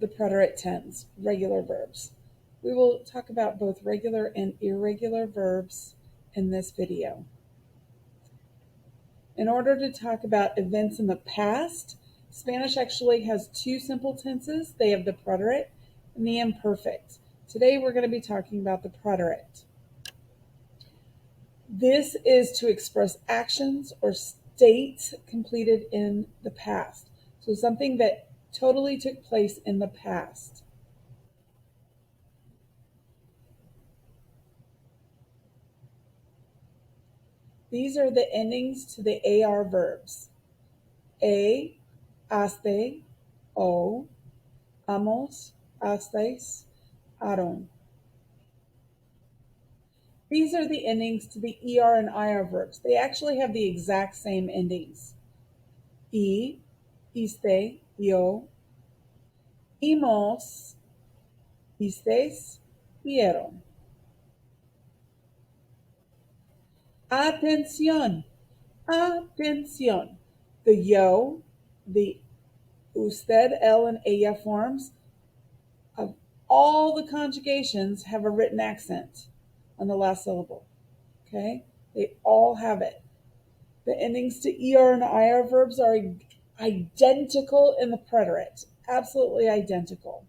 the preterite tense, regular verbs. We will talk about both regular and irregular verbs in this video. In order to talk about events in the past, Spanish actually has two simple tenses. They have the preterite and the imperfect. Today we're going to be talking about the preterite. This is to express actions or states completed in the past. So something that totally took place in the past. These are the endings to the AR verbs. A, haste, o, amos, hasteis, aron. These are the endings to the ER and IR verbs. They actually have the exact same endings. I, iste, yo, imos, istes, vieron. Atención, atención. The yo, the usted, él, and ella forms of all the conjugations have a written accent on the last syllable. Okay? They all have it. The endings to ER and IR verbs are identical in the preterite. Absolutely identical.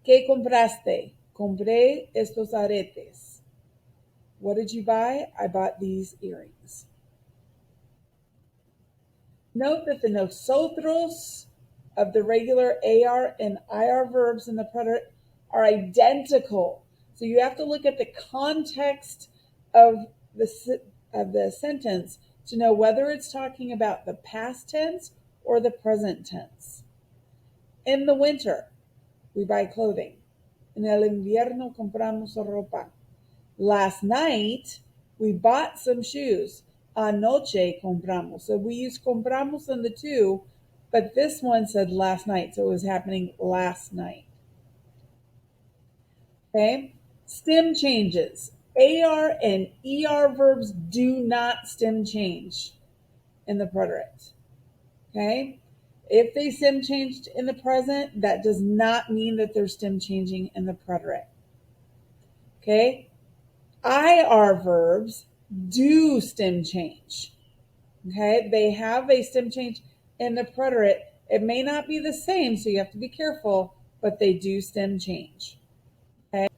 ¿Qué compraste? Compré estos aretes. What did you buy? I bought these earrings. Note that the nosotros of the regular AR and IR verbs in the preterite are identical. So you have to look at the context of the sentence to know whether it's talking about the past tense or the present tense. In the winter, we buy clothing. En el invierno compramos ropa. Last night, we bought some shoes. Anoche compramos. So we use compramos in the two, but this one said last night, so it was happening last night. Okay? Stem changes. AR and ER verbs do not stem change in the preterite. Okay? If they stem changed in the present, that does not mean that they're stem changing in the preterite. Okay? IR verbs do stem change. Okay? They have a stem change in the preterite. It may not be the same, so you have to be careful, but they do stem change. Okay?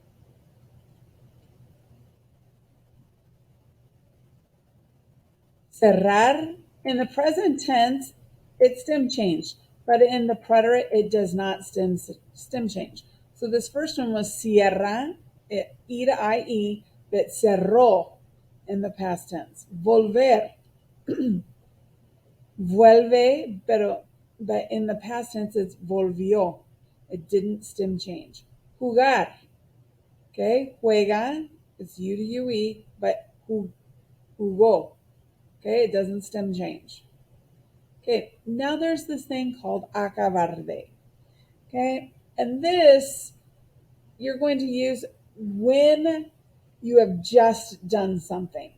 Cerrar, in the present tense, it's stem change, but in the preterite, it does not stem change. So this first one was cierra, E to IE, but cerró in the past tense. Volver, vuelve, but in the past tense, it's volvió. It didn't stem change. Jugar, okay, juega, it's U to UE, but jugó, okay, it doesn't stem change. Okay, now there's this thing called acabar de. Okay, and this you're going to use when you have just done something.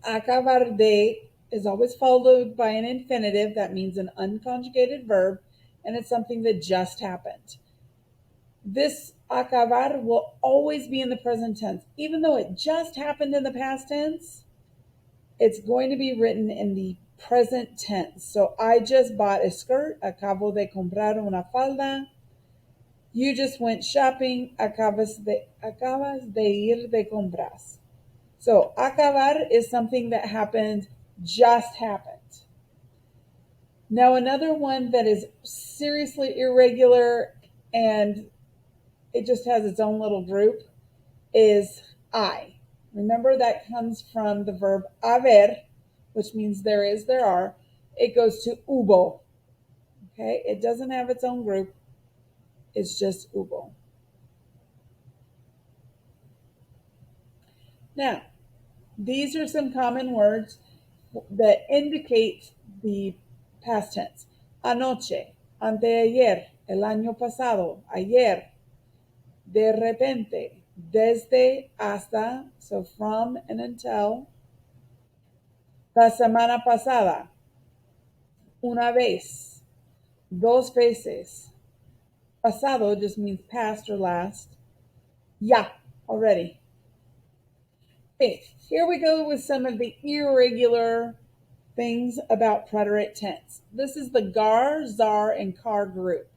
Acabar de is always followed by an infinitive. That means an unconjugated verb, and it's something that just happened. This acabar will always be in the present tense. Even though it just happened in the past tense, it's going to be written in the present tense. So I just bought a skirt. Acabo de comprar una falda. You just went shopping. Acabas de ir de compras. So acabar is something that happened, just happened. Now another one that is seriously irregular and it just has its own little group is I. Remember that comes from the verb haber, which means there is, there are. It goes to hubo. Okay, it doesn't have its own group. It's just hubo. Now, these are some common words that indicate the past tense. Anoche, anteayer, el año pasado, ayer, de repente, desde, hasta, so from and until, la semana pasada, una vez, dos veces, Pasado just means past or last. Ya, already. Okay, here we go with some of the irregular things about preterite tense. This is the gar, zar, and kar group.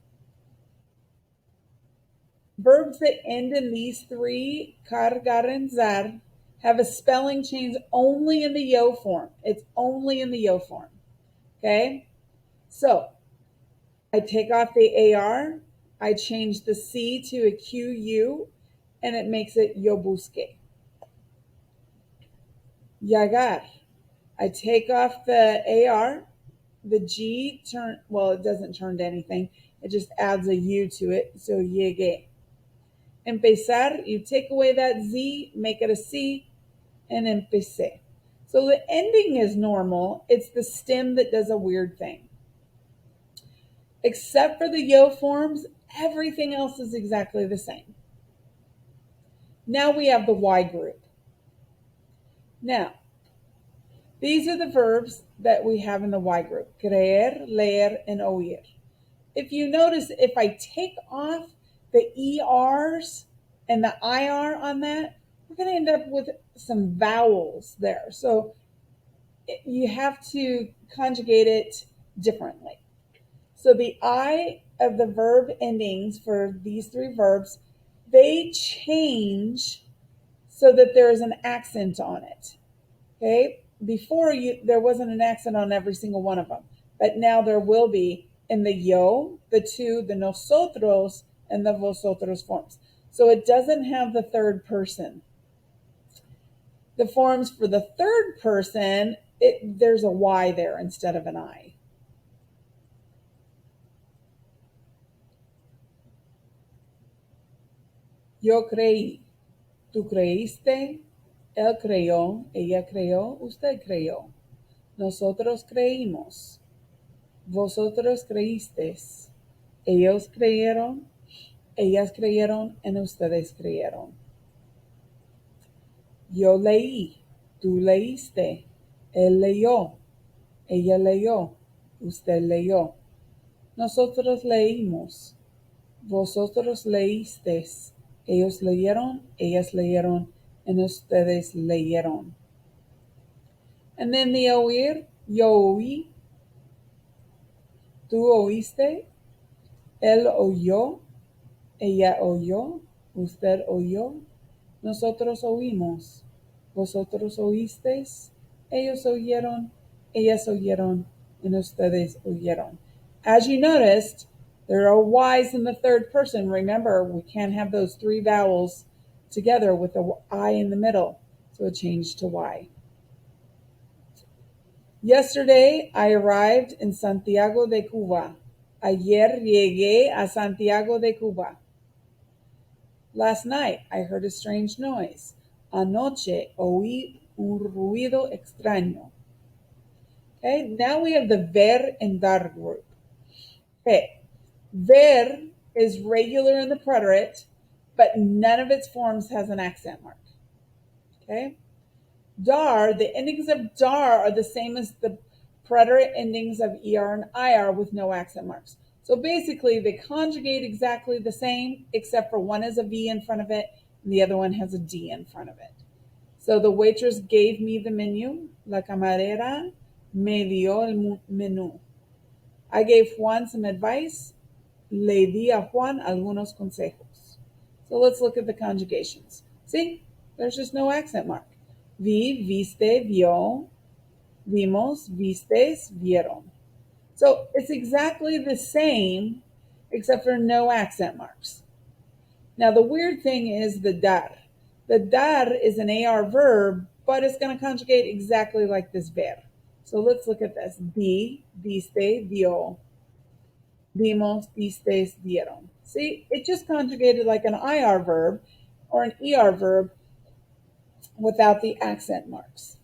Verbs that end in these three, kar, gar, and zar, have a spelling change only in the yo form. It's only in the yo form. Okay? So I take off the AR, I change the C to a QU, and it makes it yo busque. Yagar. I take off the AR, the G it doesn't turn to anything. It just adds a U to it. So llegué. Empezar, you take away that Z, make it a C, and empecé. So the ending is normal. It's the stem that does a weird thing. Except for the yo forms, everything else is exactly the same. Now we have the Y group. Now, these are the verbs that we have in the Y group: creer, leer, and oír. If you notice, if I take off the ERs and the IR on that, we're going to end up with some vowels there. So you have to conjugate it differently. So the I of the verb endings for these three verbs, they change so that there is an accent on it. Okay? Before there wasn't an accent on every single one of them, but now there will be in the yo, the tu, the nosotros, and the vosotros forms. So it doesn't have the third person. The forms for the third person, there's a Y there instead of an I. Yo creí, tú creíste, él creyó, ella creyó, usted creyó. Nosotros creímos, vosotros creísteis, ellos creyeron, ellas creyeron, y ustedes creyeron. Yo leí, tú leíste, él leyó, ella leyó, usted leyó. Nosotros leímos, vosotros leísteis, ellos leyeron, ellas leyeron, y ustedes leyeron. And then the oír, yo oí, tú oíste, él oyó, ella oyó, usted oyó, nosotros oímos, vosotros oísteis, ellos oyeron, ellas oyeron, and ustedes oyeron. As you noticed, there are Y's in the third person. Remember, we can't have those three vowels together with the I in the middle, so it changed to Y. Yesterday, I arrived in Santiago de Cuba. Ayer llegué a Santiago de Cuba. Last night, I heard a strange noise. Anoche oí un ruido extraño. Okay, now we have the ver and dar group. Okay, ver is regular in the preterite, but none of its forms has an accent mark. Okay, dar, the endings of dar are the same as the preterite endings of er and ir with no accent marks. So basically, they conjugate exactly the same, except for one has a V in front of it and the other one has a D in front of it. So the waitress gave me the menu. La camarera me dio el menú. I gave Juan some advice. Le di a Juan algunos consejos. So let's look at the conjugations. See, there's just no accent mark. Vi, viste, vio, vimos, vistes, vieron. So it's exactly the same except for no accent marks. Now the weird thing is the dar. The dar is an AR verb, but it's going to conjugate exactly like this ver. So let's look at this. Di, diste, dio, dimos, distes, dieron. See, it just conjugated like an IR verb or an ER verb without the accent marks.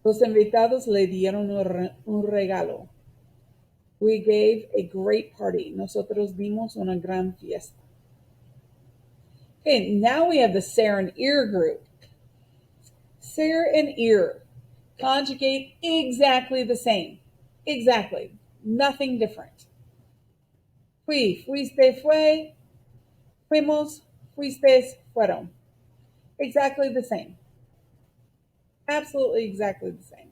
Los invitados le dieron un regalo. We gave a great party. Nosotros dimos una gran fiesta. Okay, now we have the ser and ear group. Ser and ear conjugate exactly the same. Exactly. Nothing different. Fui, fuiste, fue, fuimos, fuistes, fueron. Exactly the same. Absolutely exactly the same.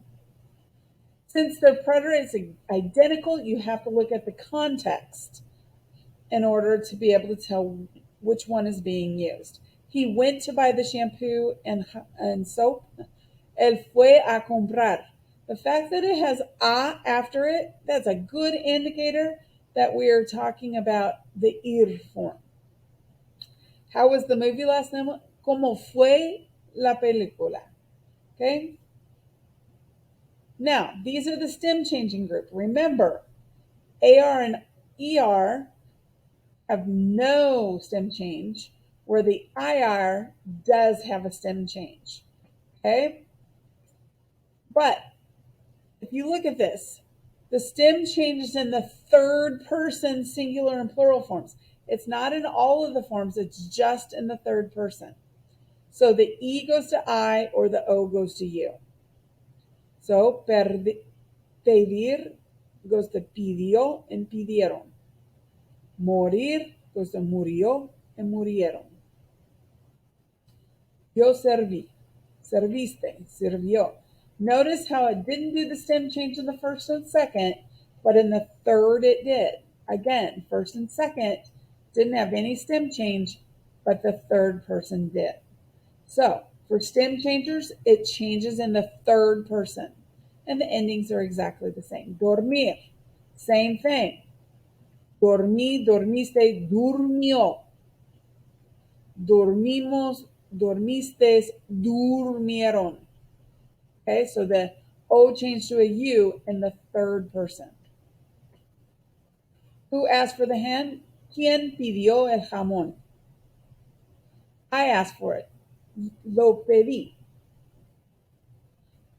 Since the preterite is identical, you have to look at the context in order to be able to tell which one is being used. He went to buy the shampoo and soap. Él fue a comprar. The fact that it has a after it, that's a good indicator that we are talking about the ir form. How was the movie last night? ¿Cómo fue la película? Okay. Now, these are the stem changing group. Remember, AR and ER have no stem change, where the IR does have a stem change. Okay? But if you look at this, the stem changes in the third person singular and plural forms. It's not in all of the forms, it's just in the third person. So the E goes to I or the O goes to you. So pedir goes to pidió and pidieron. Morir goes to murió and murieron. Yo serví, serviste, sirvió. Notice how it didn't do the stem change in the first and second, but in the third it did. Again, first and second didn't have any stem change, but the third person did. So for stem changers, it changes in the third person, and the endings are exactly the same. Dormir, same thing. Dormí, dormiste, durmió. Dormimos, dormistes, durmieron. Okay, so the O changed to a U in the third person. Who asked for the hand? ¿Quién pidió el jamón? I asked for it. Lo pedí.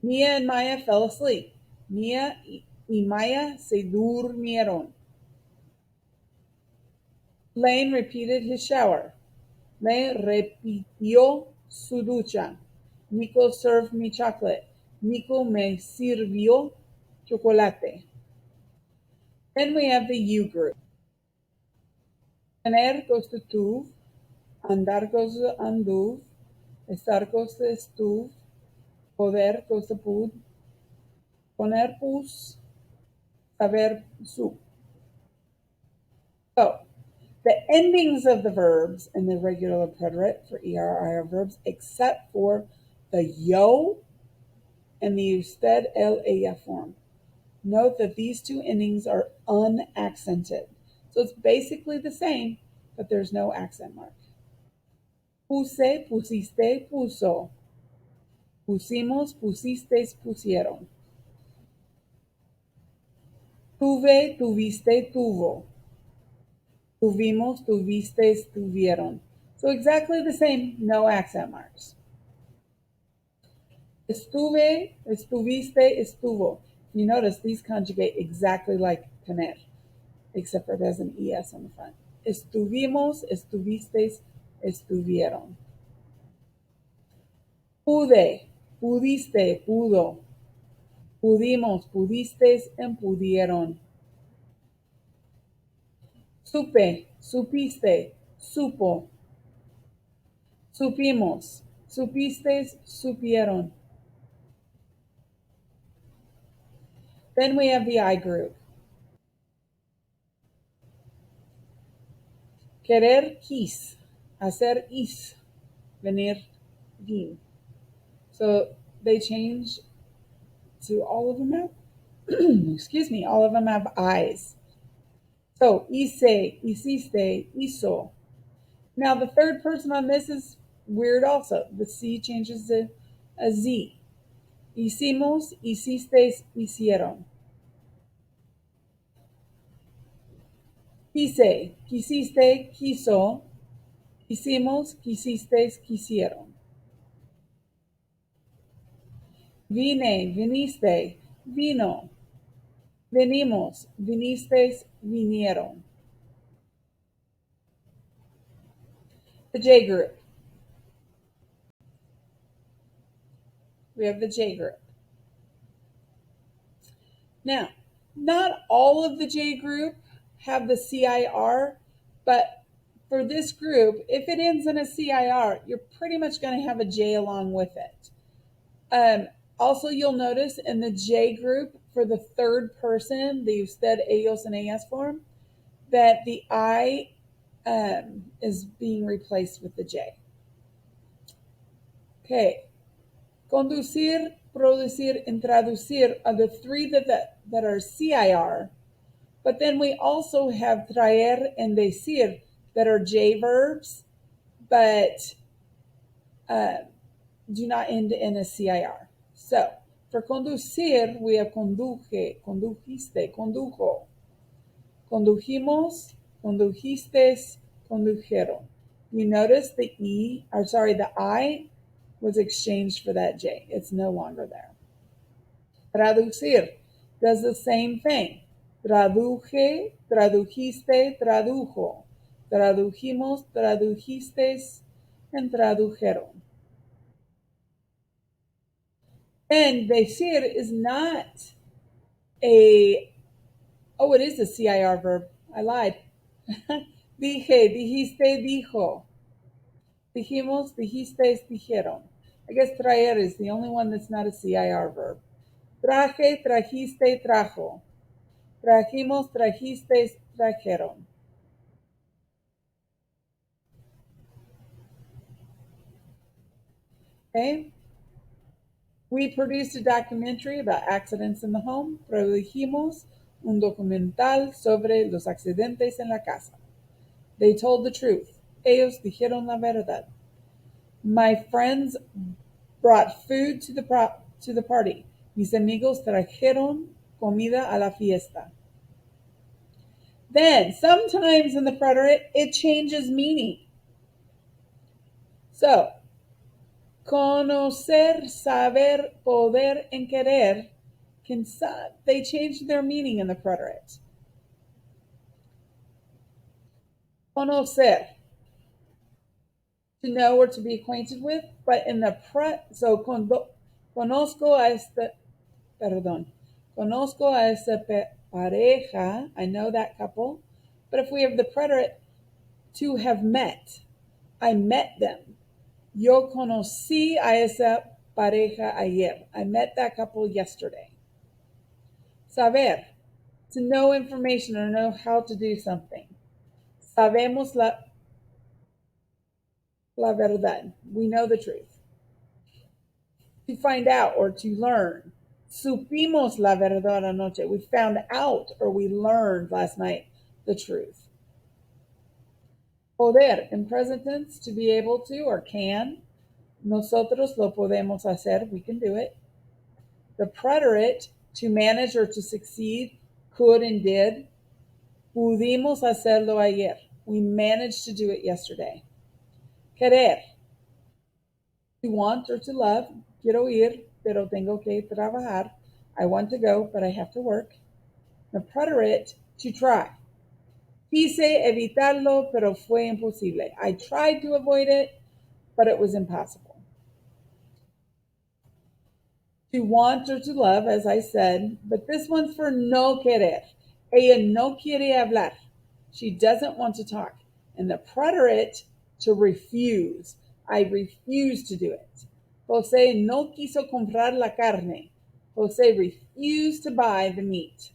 Mia and Maya fell asleep. Mia y Maya se durmieron. Lane repeated his shower. Lane repitió su ducha. Nico served me chocolate. Nico me sirvió chocolate. Then we have the U group. Tener goes to tuv. Andar goes to anduv. Estar goes to estuv. Poder goes to pud. Poner pus. Saber su. So, the endings of the verbs in the regular preterite for ER verbs, except for the yo and the usted, el, ella form. Note that these two endings are unaccented. So it's basically the same, but there's no accent mark. Puse, pusiste, puso. Pusimos, pusisteis, pusieron. Tuve, tuviste, tuvo. Tuvimos, tuvisteis, tuvieron. So exactly the same, no accent marks. Estuve, estuviste, estuvo. You notice these conjugate exactly like tener, except for there's an es on the front. Estuvimos, estuvisteis, estuvieron. Pude, pudiste, pudo. Pudimos, pudisteis, and pudieron. Supe, supiste, supo. Supimos, supisteis, supieron. Then we have the I group. Querer, quis. Hacer, is. Venir, vin. So they change to all of them have, excuse me, all of them have eyes. So hice, hiciste, hizo. Now the third person on this is weird also. The C changes to a Z. Hicimos, hicisteis, hicieron. Quise, quisiste, quiso. Hicimos, quisisteis, quisieron. Vine, viniste, vino. Venimos, vinisteis, vinieron. The J group. We have the J group. Now, Not all of the J group have the CIR, but for this group, if it ends in a CIR, you're pretty much going to have a J along with it. Also, you'll notice in the J group for the third person, the usted, ellos, and ellas form, that the I is being replaced with the J. Okay. Conducir, producir, and traducir are the three that are CIR. But then we also have traer and decir that are J verbs, but do not end in a CIR. So for conducir, we have conduje, condujiste, condujo, condujimos, condujistes, condujeron. You notice the the I was exchanged for that J. It's no longer there. Traducir does the same thing. Traduje, tradujiste, tradujo. Tradujimos, tradujistes, and tradujeron. And decir is not it is a CIR verb. I lied. Dije, dijiste, dijo. Dijimos, dijistes, dijeron. I guess traer is the only one that's not a CIR verb. Traje, trajiste, trajo. Trajimos, trajistes, trajeron. Okay? We produced a documentary about accidents in the home. Produjimos un documental sobre los accidentes en la casa. They told the truth. Ellos dijeron la verdad. My friends brought food to the party. Mis amigos trajeron comida a la fiesta. Then, sometimes in the preterite, it changes meaning. So, conocer, saber, poder, and querer, they change their meaning in the preterite. Conocer, to know or to be acquainted with, but in the conozco a este, conozco a esta pareja, I know that couple, but if we have the preterite, to have met, I met them. Yo conocí a esa pareja ayer. I met that couple yesterday. Saber, to know information or know how to do something. Sabemos la verdad. We know the truth. To find out or to learn. Supimos la verdad anoche. We found out or we learned last night the truth. Poder, in present tense, to be able to or can. Nosotros lo podemos hacer. We can do it. The preterite, to manage or to succeed, could and did. Pudimos hacerlo ayer. We managed to do it yesterday. Querer, to want or to love. Quiero ir, pero tengo que trabajar. I want to go, but I have to work. The preterite, to try. Quise evitarlo, pero fue imposible. I tried to avoid it, but it was impossible. To want or to love, as I said, but this one's for no querer. Ella no quiere hablar. She doesn't want to talk. And the preterite, to refuse. I refuse to do it. Jose no quiso comprar la carne. Jose refused to buy the meat.